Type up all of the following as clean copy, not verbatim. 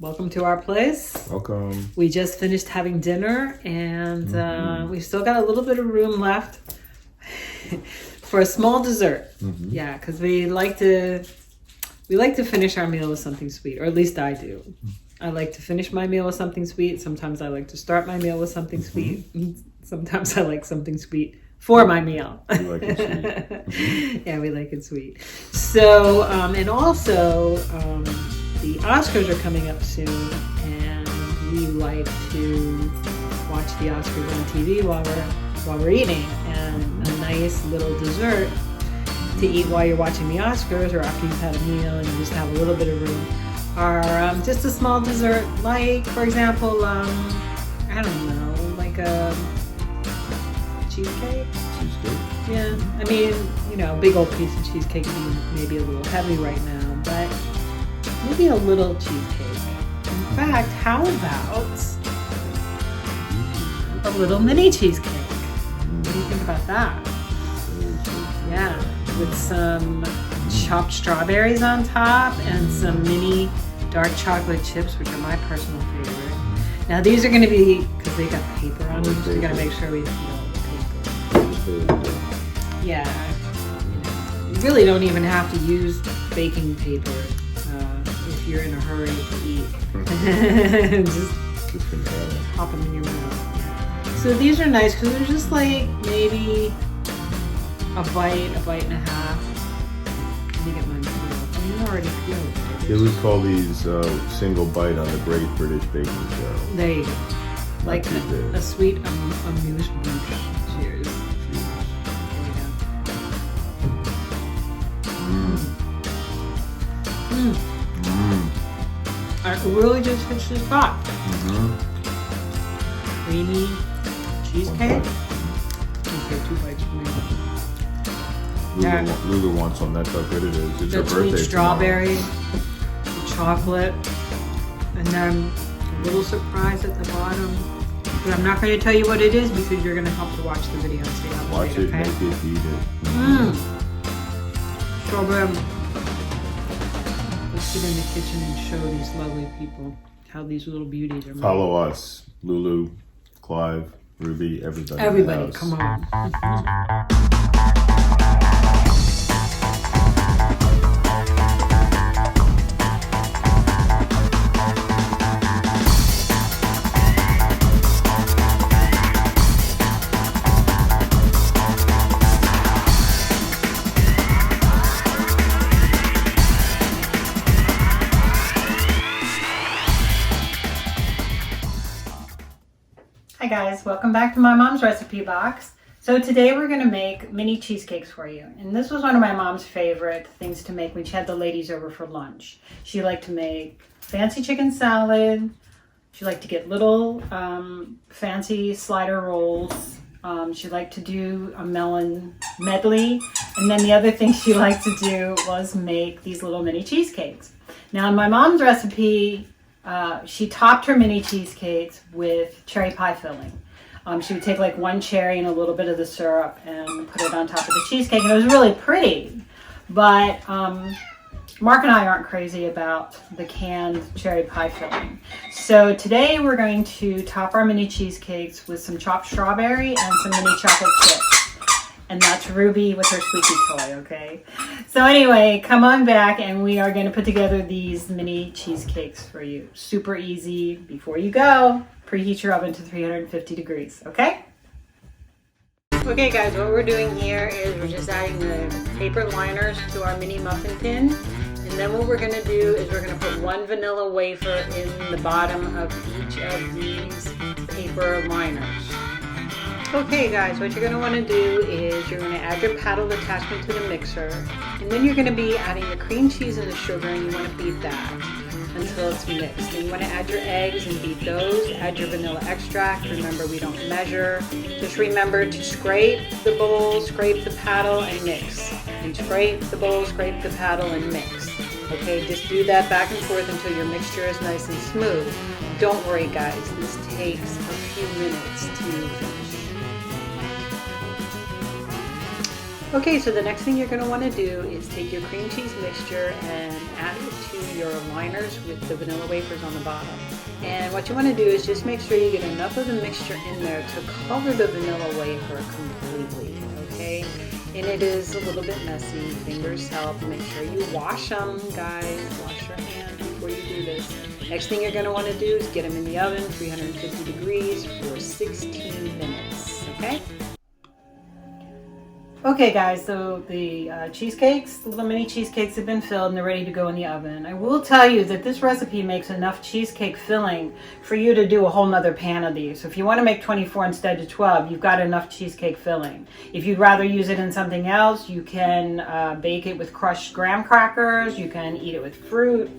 Welcome to our place. Welcome. We just finished having dinner and we've still got a little bit of room left for a small dessert. Yeah, because we like to finish our meal with something sweet, or at least I do. I like to finish my meal with something sweet. Sometimes I like to start my meal with something sweet. Sometimes I like something sweet for my meal. We like it sweet. Yeah, we like it sweet. So, and also, the Oscars are coming up soon, and we like to watch the Oscars on TV while we're eating. And a nice little dessert to eat while you're watching the Oscars, or after you've had a meal and you just have a little bit of room, are just a small dessert, like, for example, I don't know, like a cheesecake? Cheesecake? Yeah, I mean, you know, a big old piece of cheesecake would be maybe a little heavy right now, but maybe a little cheesecake. In fact, how about a little mini cheesecake? What do you think about that? Yeah, with some chopped strawberries on top and some mini dark chocolate chips, which are my personal favorite. Now these are going to be, because they got paper on them, so we got to make sure we feel the paper. Yeah, you really don't even have to use baking paper if you're in a hurry to eat. Just pop them in your mouth. So these are nice because they're just like maybe a bite and a half. Let me get mine peeled. You already peeled it. Yeah, we call these single bite on the Great British Baking Show. There you go. Like a sweet amuse bouche. Cheers. Here we go. It really just hits the spot. Creamy cheesecake. Okay, 2 bites for me. Lulu wants some. That's how good it is. It's her The birthday sweet strawberry, the chocolate, and then a little surprise at the bottom. But I'm not going to tell you what it is because you're going to have to watch the video and see how Watch it's it, made, okay? make it, eat it. So good. Let's get in the kitchen and show these lovely people how these little beauties are made. Follow us, Lulu, Clive, Ruby, everybody. Everybody, in the house. come on. Hi guys, welcome back to my mom's recipe box. So today we're going to make mini cheesecakes for you. And this was one of my mom's favorite things to make when she had the ladies over for lunch. She liked to make fancy chicken salad. She liked to get little fancy slider rolls. She liked to do a melon medley. And then the other thing she liked to do was make these little mini cheesecakes. Now in my mom's recipe, she topped her mini cheesecakes with cherry pie filling. She would take like 1 cherry and a little bit of the syrup and put it on top of the cheesecake, and it was really pretty. But Mark and I aren't crazy about the canned cherry pie filling. So today we're going to top our mini cheesecakes with some chopped strawberry and some mini chocolate chips. And that's Ruby with her squeaky toy, okay? So anyway, come on back and we are going to put together these mini cheesecakes for you. Super easy. Before you go, preheat your oven to 350 degrees, okay? Okay guys, what we're doing here is we're just adding the paper liners to our mini muffin tin. And then what we're going to do is we're going to put 1 vanilla wafer in the bottom of each of these paper liners. Okay guys, what you're going to want to do is you're going to add your paddle attachment to the mixer, and then you're going to be adding the cream cheese and the sugar, and you want to beat that until it's mixed. And you want to add your eggs and beat those, add your vanilla extract. Remember, we don't measure. Just remember to scrape the bowl, scrape the paddle, and mix. And scrape the bowl, scrape the paddle, and mix. Okay, just do that back and forth until your mixture is nice and smooth. Don't worry guys, this takes a few minutes to finish. Okay, so the next thing you're going to want to do is take your cream cheese mixture and add it to your liners with the vanilla wafers on the bottom. And what you want to do is just make sure you get enough of the mixture in there to cover the vanilla wafer completely, okay? And it is a little bit messy. Fingers help. Make sure you wash them, guys. Wash your hands before you do this. Next thing you're going to want to do is get them in the oven, 350 degrees for 16 minutes, okay? Okay guys, so the cheesecakes, the little mini cheesecakes have been filled and they're ready to go in the oven. I will tell you that this recipe makes enough cheesecake filling for you to do a whole nother pan of these. So if you want to make 24 instead of 12, you've got enough cheesecake filling. If you'd rather use it in something else, you can bake it with crushed graham crackers, you can eat it with fruit.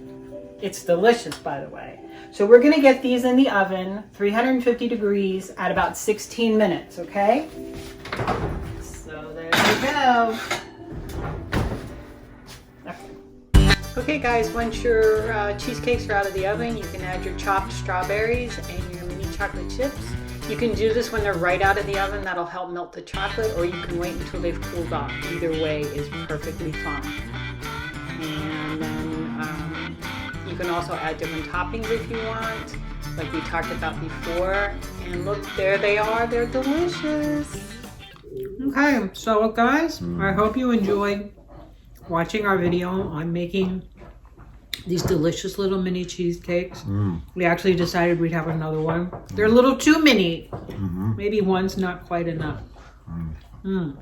It's delicious, by the way. So we're going to get these in the oven, 350 degrees at about 16 minutes, okay? So there you go. Okay guys, once your cheesecakes are out of the oven, you can add your chopped strawberries and your mini chocolate chips. You can do this when they're right out of the oven. That'll help melt the chocolate, or you can wait until they've cooled off. Either way is perfectly fine. And then you can also add different toppings if you want, like we talked about before. And look, there they are. They're delicious. Okay, so guys, I hope you enjoyed watching our video on making these delicious little mini cheesecakes. We actually decided we'd have another one. They're a little too mini. Maybe one's not quite enough. Really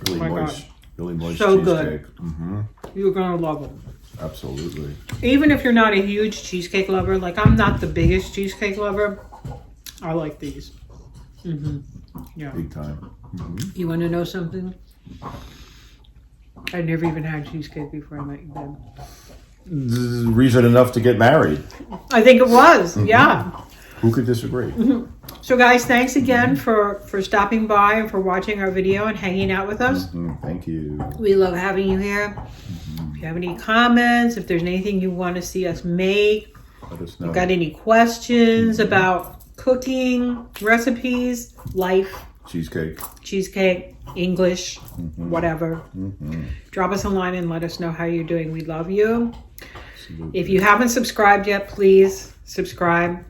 my moist. God. Really moist So cheesecake. good. You're gonna love them. Absolutely. Even if you're not a huge cheesecake lover, like I'm not the biggest cheesecake lover, I like these. Yeah. Big time. You want to know something? I never even had cheesecake before I met you, babe. This is reason enough to get married. I think it was, yeah. Who could disagree? So guys, thanks again for stopping by and for watching our video and hanging out with us. Thank you. We love having you here. If you have any comments, if there's anything you want to see us make, Let us if know. you've got any questions about cooking, recipes, life, cheesecake, English, whatever. Drop us a line and let us know how you're doing. We love you. Absolutely. If you haven't subscribed yet, please subscribe.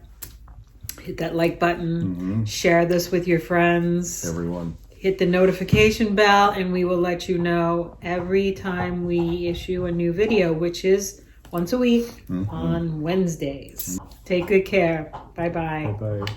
Hit that like button. Share this with your friends. Everyone. Hit the notification bell and we will let you know every time we issue a new video, which is once a week on Wednesdays. Take good care. Bye-bye. Bye-bye.